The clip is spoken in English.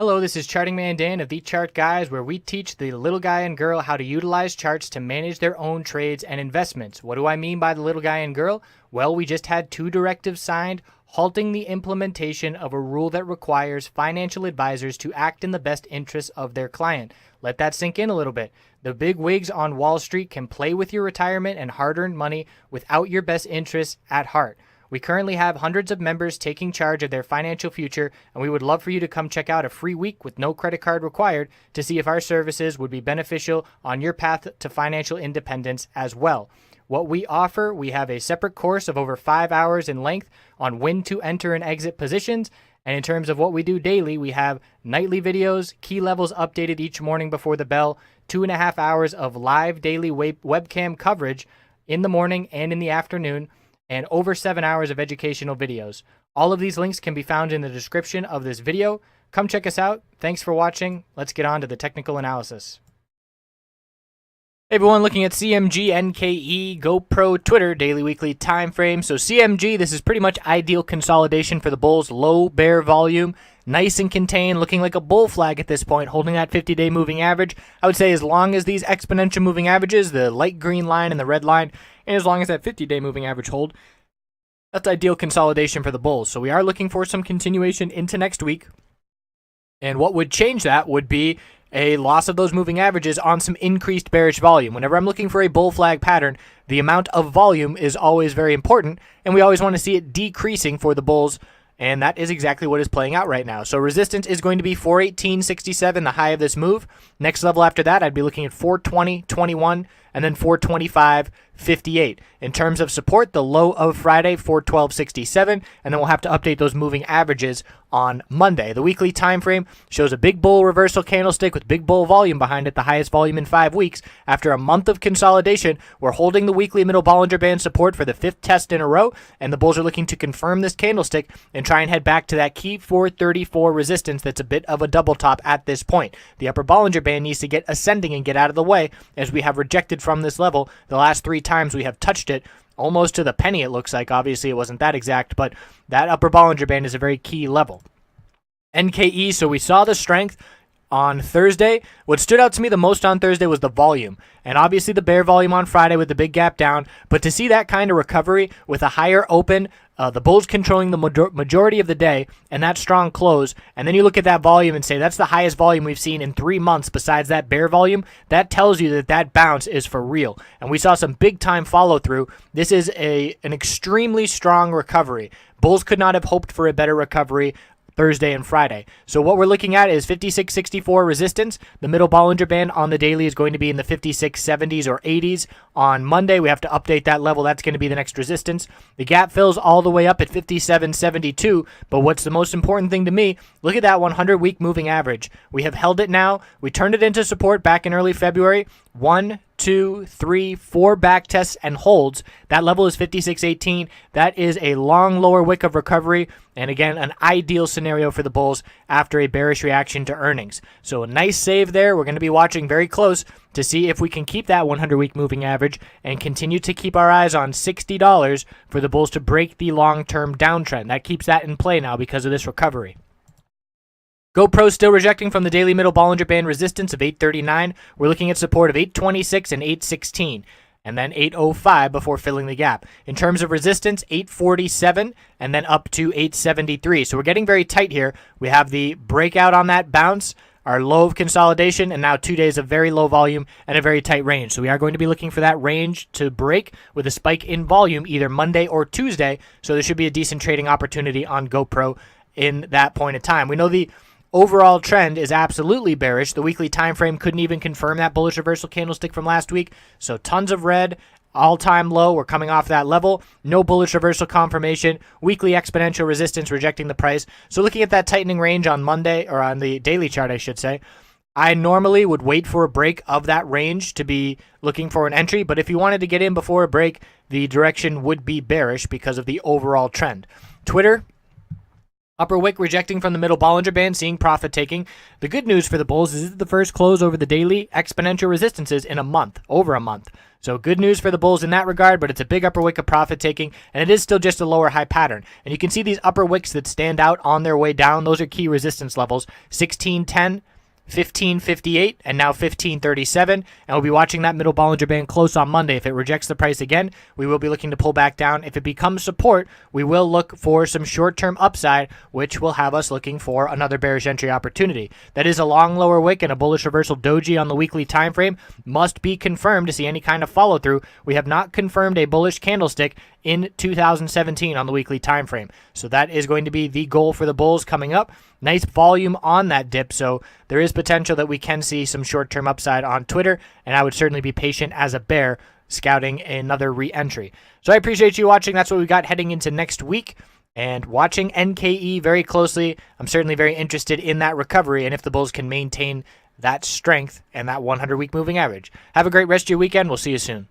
Hello, this is Charting Man Dan of TheChartGuys, where we teach the little guy and girl how to utilize charts to manage their own trades and investments. What do I mean by the little guy and girl? Well, we just had two directives signed halting the implementation of a rule that requires financial advisors to act in the best interests of their client. Let that sink in a little bit. The big wigs on Wall Street can play with your retirement and hard-earned money without your best interests at heart. We currently have hundreds of members taking charge of their financial future, and we would love for you to come check out a free week with no credit card required to see if our services would be beneficial on your path to financial independence as well. What we offer, we have a separate course of over 5 hours in length on when to enter and exit positions. And in terms of what we do daily, we have nightly videos, key levels updated each morning before the bell, 2.5 hours of live daily webcam coverage in the morning and in the afternoon, and over 7 hours of educational videos. All of these links can be found in the description of this video. Come check us out. Thanks for watching. Let's get on to the technical analysis. Hey everyone, looking at CMG NKE GPRO TWTR daily weekly time frame. So CMG, this is pretty much ideal consolidation for the bulls. Low bear volume, nice and contained, looking like a bull flag at this point, holding that 50-day moving average. I would say as long as these exponential moving averages, the light green line and the red line, and as long as that 50-day moving average hold, that's ideal consolidation for the bulls. So we are looking for some continuation into next week. And what would change that would be a loss of those moving averages on some increased bearish volume. Whenever I'm looking for a bull flag pattern, the amount of volume is always very important, and we always want to see it decreasing for the bulls, and that is exactly what is playing out right now. So resistance is going to be 418.67, the high of this move. Next level after that, I'd be looking at 420.21, and then 425.58. In terms of support, the low of Friday, 412.67, and then we'll have to update those moving averages on Monday. The weekly time frame shows a big bull reversal candlestick with big bull volume behind it, the highest volume in 5 weeks. After a month of consolidation, we're holding the weekly middle Bollinger Band support for the 5th test in a row, and the bulls are looking to confirm this candlestick and try and head back to that key 434 resistance that's a bit of a double top at this point. The upper Bollinger Band needs to get ascending and get out of the way, as we have rejected from this level the last 3 times we have touched it, almost to the penny it looks like. Obviously it wasn't that exact, but that upper Bollinger Band is a very key level. NKE, so we saw the strength on Thursday. What stood out to me the most on Thursday was the volume, and obviously the bear volume on Friday with the big gap down, but to see that kind of recovery with a higher open, the bulls controlling the majority of the day, and that strong close, and then you look at that volume and say that's the highest volume we've seen in 3 months besides that bear volume, that tells you that that bounce is for real. And we saw some big time follow through. This is an extremely strong recovery. Bulls could not have hoped for a better recovery Thursday and Friday. So what we're looking at is 56.64 resistance. The middle Bollinger Band on the daily is going to be in the 56.70s or 80s. On Monday, we have to update that level. That's going to be the next resistance. The gap fills all the way up at 57.72, but what's the most important thing to me, look at that 100-week moving average. We have held it now. We turned it into support back in early February. 1, 2, 3, 4 back tests and holds. That level is 56.18. That is a long lower wick of recovery, and again, an ideal scenario for the bulls after a bearish reaction to earnings. So a nice save there. We're going to be watching very close to see if we can keep that 100-week moving average and continue to keep our eyes on $60 for the bulls to break the long-term downtrend. That keeps that in play now because of this recovery. GoPro still rejecting from the daily middle Bollinger Band resistance of 839. We're looking at support of 826 and 816, and then 805 before filling the gap. In terms of resistance, 847 and then up to 873. So we're getting very tight here. We have the breakout on that bounce, our low of consolidation, and now 2 days of very low volume and a very tight range. So we are going to be looking for that range to break with a spike in volume either Monday or Tuesday. So there should be a decent trading opportunity on GoPro in that point of time. We know the overall trend is absolutely bearish. The weekly time frame couldn't even confirm that bullish reversal candlestick from last week. So tons of red, all-time low. We're coming off that level. No bullish reversal confirmation. Weekly exponential resistance rejecting the price. So looking at that tightening range on Monday, or on the daily chart, I should say, I normally would wait for a break of that range to be looking for an entry. But if you wanted to get in before a break, the direction would be bearish because of the overall trend. Twitter, Upper wick rejecting from the middle Bollinger Band, seeing profit taking. The good news for the bulls is this is the first close over the daily exponential resistances in a month, over a month. So good news for the bulls in that regard, but it's a big upper wick of profit taking, and it is still just a lower high pattern. And you can see these upper wicks that stand out on their way down. Those are key resistance levels: 1610, 1558, and now 1537. And we'll be watching that middle Bollinger Band close on Monday. If it rejects the price again, we will be looking to pull back down. If it becomes support, we will look for some short-term upside, which will have us looking for another bearish entry opportunity. That is a long lower wick and a bullish reversal doji on the weekly time frame. Must be confirmed to see any kind of follow-through. We have not confirmed a bullish candlestick in 2017 on the weekly time frame. So that is going to be the goal for the bulls coming up. Nice volume on that dip, so there is potential that we can see some short-term upside on Twitter, and I would certainly be patient as a bear scouting another re-entry. So I appreciate you watching. That's what we got heading into next week, and watching NKE very closely. I'm certainly very interested in that recovery and if the bulls can maintain that strength and that 100-week moving average. Have a great rest of your weekend. We'll see you soon.